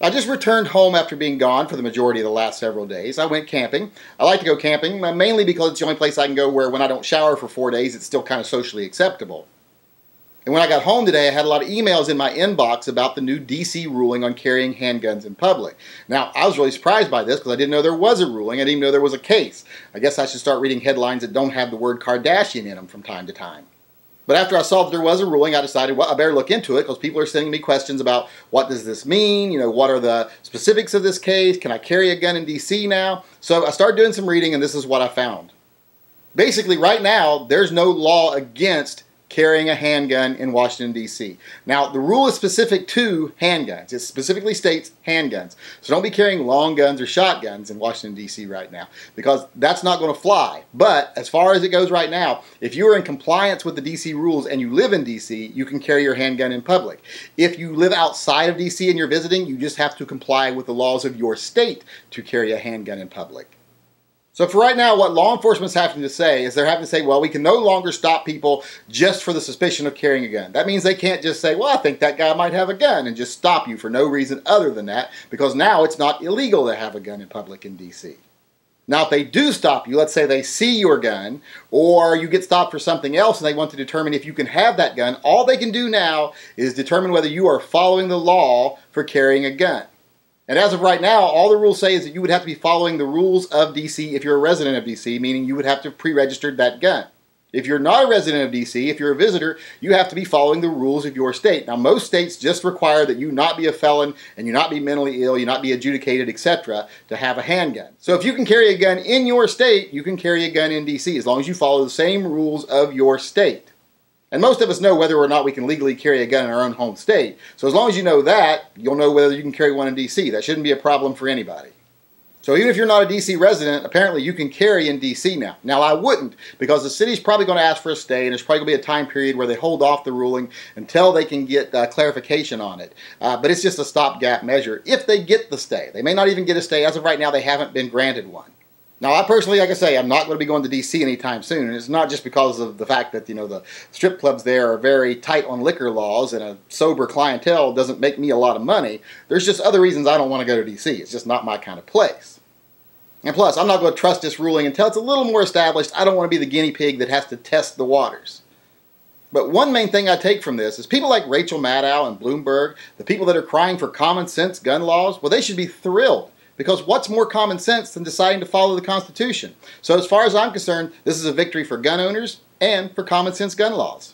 I just returned home after being gone for the majority of the last several days. I went camping. I like to go camping, mainly because it's the only place I can go where when I don't shower for 4 days, it's still kind of socially acceptable. And when I got home today, I had a lot of emails in my inbox about the new DC ruling on carrying handguns in public. Now, I was really surprised by this because I didn't know there was a ruling. I didn't even know there was a case. I guess I should start reading headlines that don't have the word Kardashian in them from time to time. But after I saw that there was a ruling, I decided, well, I better look into it because people are sending me questions about what does this mean? What are the specifics of this case? Can I carry a gun in DC now? So I started doing some reading, and this is what I found. Basically, right now, there's no law against carrying a handgun in Washington, D.C. Now, the rule is specific to handguns. It specifically states handguns. So don't be carrying long guns or shotguns in Washington, D.C. right now, because that's not going to fly. But as far as it goes right now, if you are in compliance with the D.C. rules and you live in D.C., you can carry your handgun in public. If you live outside of D.C. and you're visiting, you just have to comply with the laws of your state to carry a handgun in public. So for right now, what law enforcement's having to say is they're having to say, well, we can no longer stop people just for the suspicion of carrying a gun. That means they can't just say, well, I think that guy might have a gun and just stop you for no reason other than that, because now it's not illegal to have a gun in public in D.C. Now, if they do stop you, let's say they see your gun, or you get stopped for something else and they want to determine if you can have that gun, all they can do now is determine whether you are following the law for carrying a gun. And as of right now, all the rules say is that you would have to be following the rules of D.C. if you're a resident of D.C., meaning you would have to have pre-registered that gun. If you're not a resident of D.C., if you're a visitor, you have to be following the rules of your state. Now, most states just require that you not be a felon and you not be mentally ill, you not be adjudicated, etc., to have a handgun. So if you can carry a gun in your state, you can carry a gun in D.C. as long as you follow the same rules of your state. And most of us know whether or not we can legally carry a gun in our own home state. So as long as you know that, you'll know whether you can carry one in D.C. That shouldn't be a problem for anybody. So even if you're not a D.C. resident, apparently you can carry in D.C. now. Now I wouldn't, because the city's probably going to ask for a stay, and there's probably going to be a time period where they hold off the ruling until they can get clarification on it. But it's just a stopgap measure if they get the stay. They may not even get a stay. As of right now, they haven't been granted one. Now, I personally, like I say, I'm not going to be going to D.C. anytime soon, and it's not just because of the fact that, the strip clubs there are very tight on liquor laws and a sober clientele doesn't make me a lot of money. There's just other reasons I don't want to go to D.C. It's just not my kind of place. And plus, I'm not going to trust this ruling until it's a little more established. I don't want to be the guinea pig that has to test the waters. But one main thing I take from this is people like Rachel Maddow and Bloomberg, the people that are crying for common sense gun laws, well, they should be thrilled. Because what's more common sense than deciding to follow the Constitution? So as far as I'm concerned, this is a victory for gun owners and for common sense gun laws.